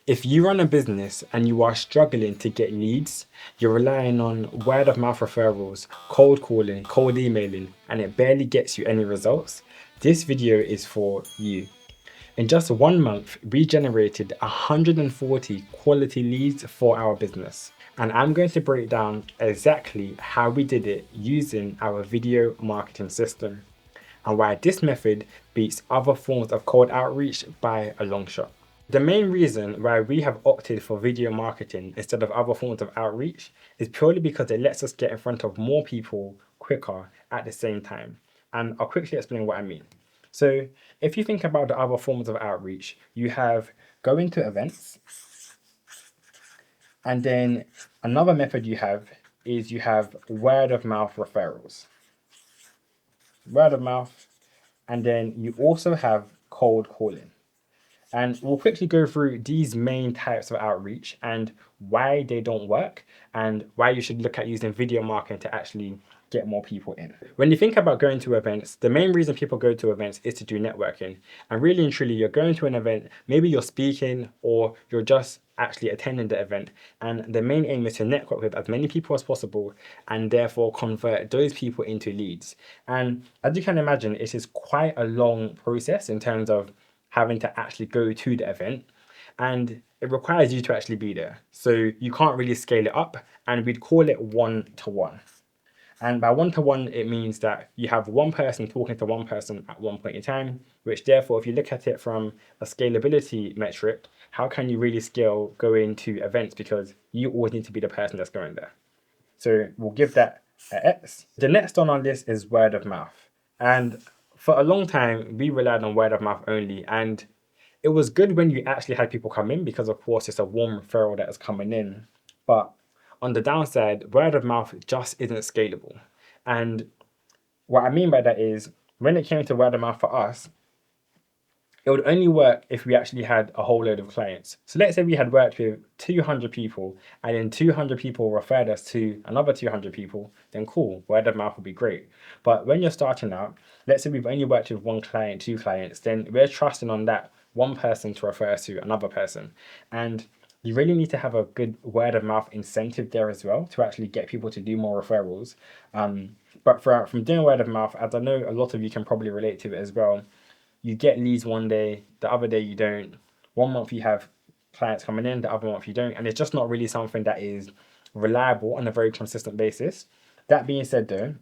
If you run a business and you are struggling to get leads, you're relying on word of mouth referrals, cold calling, cold emailing, and it barely gets you any results, this video is for you. In just 1 month, we generated 140 quality leads for our business. And I'm going to break down exactly how we did it using our video marketing system and why this method beats other forms of cold outreach by a long shot. The main reason why we have opted for video marketing instead of other forms of outreach is purely because it lets us get in front of more people quicker at the same time. And I'll quickly explain what I mean. So, if you think about the other forms of outreach, you have going to events, and then another method you have is you have word of mouth referrals. Word of mouth, and then you also have cold calling. And we'll quickly go through these main types of outreach and why they don't work and why you should look at using video marketing to actually get more people in. When you think about going to events, the main reason people go to events is to do networking. And really and truly, you're going to an event, maybe you're speaking or you're just actually attending the event. And the main aim is to network with as many people as possible and therefore convert those people into leads. And as you can imagine, it is quite a long process in terms of having to actually go to the event, and it requires you to actually be there. So you can't really scale it up, and we'd call it one-to-one. And by one-to-one, it means that you have one person talking to one person at one point in time, which therefore, if you look at it from a scalability metric, how can you really scale going to events? Because you always need to be the person that's going there. So we'll give that an X. The next on our list is word of mouth. And for a long time, we relied on word of mouth only. And it was good when you actually had people come in because, of course, it's a warm referral that is coming in. But on the downside, word of mouth just isn't scalable. And what I mean by that is when it came to word of mouth for us, it would only work if we actually had a whole load of clients. So let's say we had worked with 200 people and then 200 people referred us to another 200 people, then cool, word of mouth would be great. But when you're starting out, let's say we've only worked with one client, two clients, then we're trusting on that one person to refer us to another person. And you really need to have a good word of mouth incentive there as well to actually get people to do more referrals. But from doing word of mouth, as I know a lot of you can probably relate to it as well, you get leads one day, the other day you don't. 1 month you have clients coming in, the other month you don't. And it's just not really something that is reliable on a very consistent basis. That being said, though,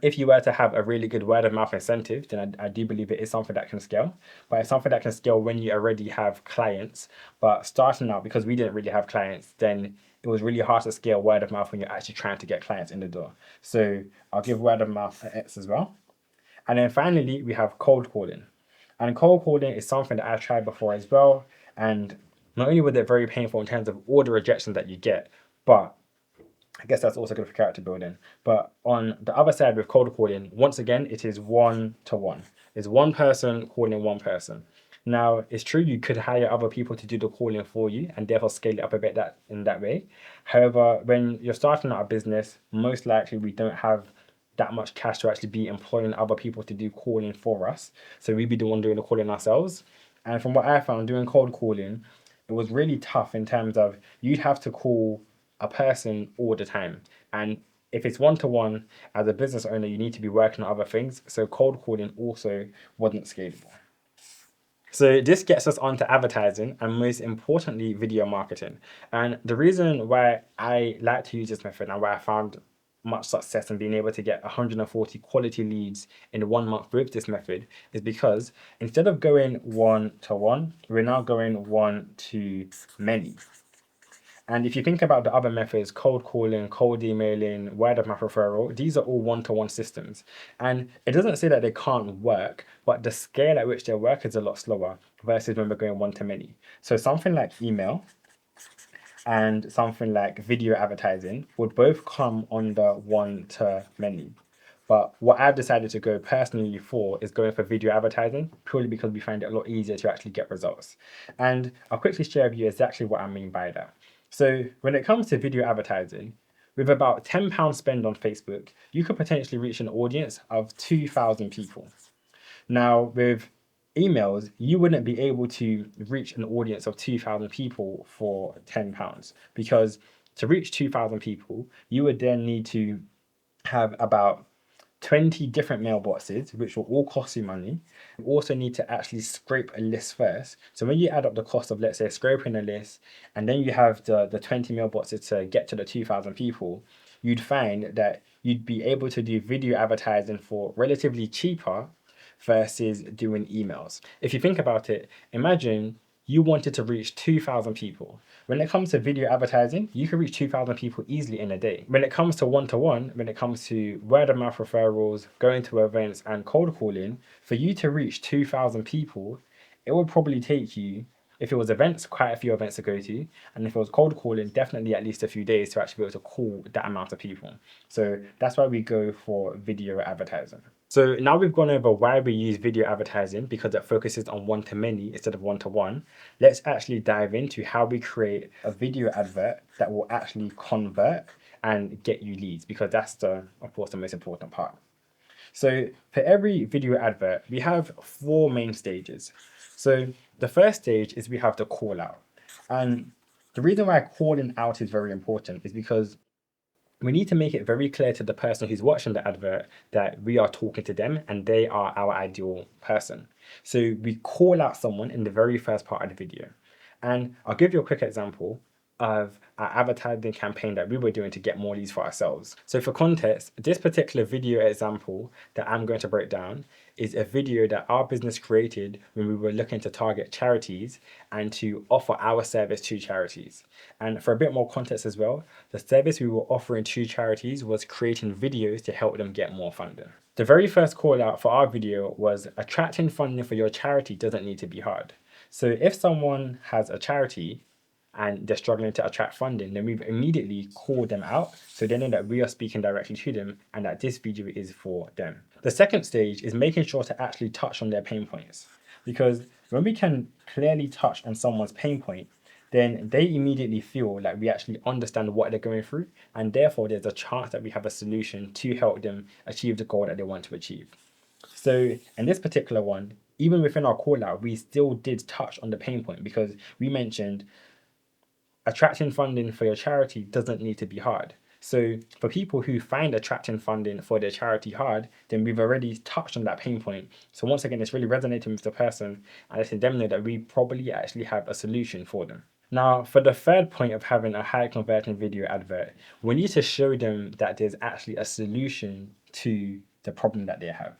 if you were to have a really good word of mouth incentive, then I do believe it is something that can scale. But it's something that can scale when you already have clients. But starting out, because we didn't really have clients, then it was really hard to scale word of mouth when you're actually trying to get clients in the door. So I'll give word of mouth an X as well. And then finally, we have cold calling. And cold calling is something that I've tried before as well. And not only was it very painful in terms of all the rejection that you get, but I guess that's also good for character building. But on the other side with cold calling, once again, it is one-to-one. It's one person calling one person. Now, it's true you could hire other people to do the calling for you and therefore scale it up a bit in that way. However, when you're starting out a business, most likely we don't have that much cash to actually be employing other people to do calling for us. So we'd be the one doing the calling ourselves. And from what I found doing cold calling, it was really tough in terms of you'd have to call a person all the time. And if it's one-to-one, as a business owner, you need to be working on other things. So cold calling also wasn't scalable. So this gets us onto advertising and most importantly, video marketing. And the reason why I like to use this method and why I found much success in being able to get 140 quality leads in 1 month with this method is because instead of going one-to-one, we're now going one-to-many. And if you think about the other methods, cold calling, cold emailing, word of mouth referral, these are all one-to-one systems. And it doesn't say that they can't work, but the scale at which they work is a lot slower versus when we're going one-to-many. So something like email and something like video advertising would both come under one-to-many. But what I've decided to go personally for is going for video advertising, purely because we find it a lot easier to actually get results. And I'll quickly share with you exactly what I mean by that. So when it comes to video advertising, with about £10 spend on Facebook, you could potentially reach an audience of 2,000 people. Now, with emails, you wouldn't be able to reach an audience of 2,000 people for £10 because to reach 2,000 people, you would then need to have about 20 different mailboxes, which will all cost you money. You also need to actually scrape a list first. So when you add up the cost of, let's say, scraping a list, and then you have the 20 mailboxes to get to the 2,000 people, you'd find that you'd be able to do video advertising for relatively cheaper versus doing emails. If you think about it, imagine you wanted to reach 2,000 people. When it comes to video advertising, you can reach 2,000 people easily in a day. When it comes to one-to-one, when it comes to word of mouth referrals, going to events and cold calling, for you to reach 2,000 people, it would probably take you, if it was events, quite a few events to go to. And if it was cold calling, definitely at least a few days to actually be able to call that amount of people. So that's why we go for video advertising. So now we've gone over why we use video advertising, because it focuses on one-to-many instead of one-to-one. Let's actually dive into how we create a video advert that will actually convert and get you leads, because that's of course, the most important part. So for every video advert, we have 4 main stages. So the first stage is we have the call out. And the reason why calling out is very important is because we need to make it very clear to the person who's watching the advert that we are talking to them and they are our ideal person. So we call out someone in the very first part of the video. And I'll give you a quick example of our advertising campaign that we were doing to get more leads for ourselves. So for context, this particular video example that I'm going to break down is a video that our business created when we were looking to target charities and to offer our service to charities. And for a bit more context as well, the service we were offering to charities was creating videos to help them get more funding. The very first call out for our video was attracting funding for your charity doesn't need to be hard. So if someone has a charity and they're struggling to attract funding, then we've immediately called them out so they know that we are speaking directly to them and that this video is for them. The second stage is making sure to actually touch on their pain points, because when we can clearly touch on someone's pain point, then they immediately feel like we actually understand what they're going through, and therefore there's a chance that we have a solution to help them achieve the goal that they want to achieve. So in this particular one, even within our call out, we still did touch on the pain point, because we mentioned attracting funding for your charity doesn't need to be hard. So for people who find attracting funding for their charity hard, then we've already touched on that pain point. So once again, it's really resonating with the person and letting them know that we probably actually have a solution for them. Now, for the third point of having a high converting video advert, we need to show them that there's actually a solution to the problem that they have.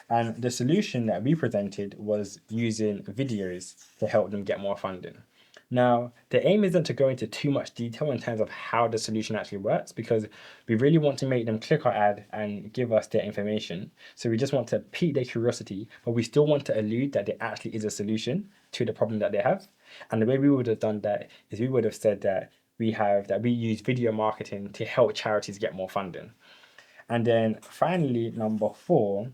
And the solution that we presented was using videos to help them get more funding. Now, the aim isn't to go into too much detail in terms of how the solution actually works, because we really want to make them click our ad and give us their information. So we just want to pique their curiosity, but we still want to allude that there actually is a solution to the problem that they have. And the way we would have done that is we would have said that we use video marketing to help charities get more funding. And then finally, number 4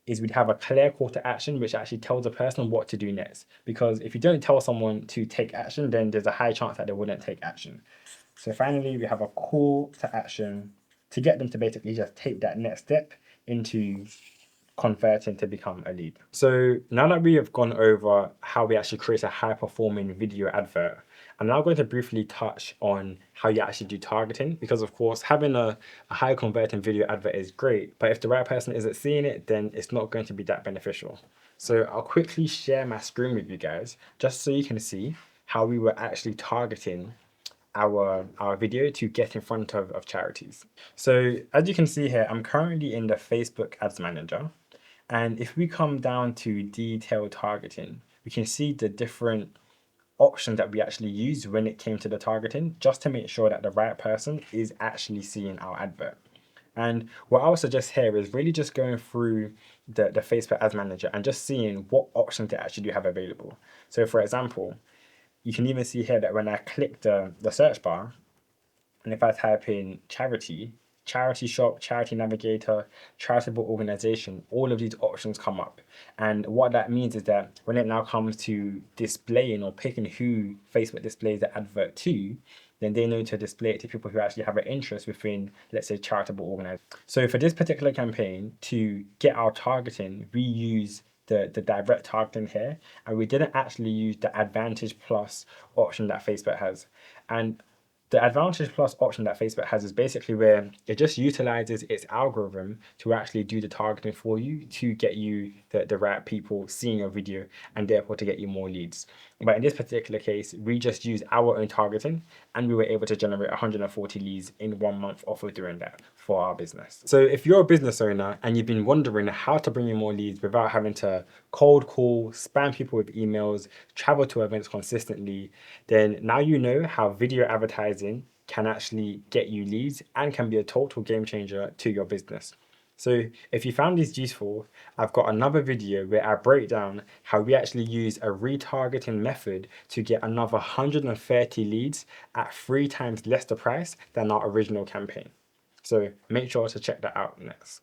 is we'd have a clear call to action, which actually tells a person what to do next. Because if you don't tell someone to take action, then there's a high chance that they wouldn't take action. So finally, we have a call to action to get them to basically just take that next step into converting to become a lead. So now that we have gone over how we actually create a high performing video advert, I'm now going to briefly touch on how you actually do targeting, because of course having a high converting video advert is great, but if the right person isn't seeing it, then it's not going to be that beneficial. So I'll quickly share my screen with you guys just so you can see how we were actually targeting our video to get in front of charities. So as you can see here, I'm currently in the Facebook Ads Manager. And if we come down to detailed targeting, we can see the different options that we actually used when it came to the targeting, just to make sure that the right person is actually seeing our advert. And what I would suggest here is really just going through the Facebook Ads Manager and just seeing what options they actually do have available. So for example, you can even see here that when I click the search bar, and if I type in charity, charity shop, charity navigator, charitable organization, all of these options come up. And what that means is that when it now comes to displaying or picking who Facebook displays the advert to, then they know to display it to people who actually have an interest within, let's say, charitable organization. So for this particular campaign, to get our targeting, we use the direct targeting here, and we didn't actually use the Advantage Plus option that Facebook has. And the Advantage Plus option that Facebook has is basically where it just utilizes its algorithm to actually do the targeting for you to get you the right people seeing your video and therefore to get you more leads. But in this particular case, we just used our own targeting and we were able to generate 140 leads in 1 month off of doing that for our business. So if you're a business owner and you've been wondering how to bring in more leads without having to cold call, spam people with emails, travel to events consistently, then now you know how video advertising can actually get you leads and can be a total game changer to your business. So if you found these useful, I've got another video where I break down how we actually use a retargeting method to get another 130 leads at 3 times less the price than our original campaign. So make sure to check that out next.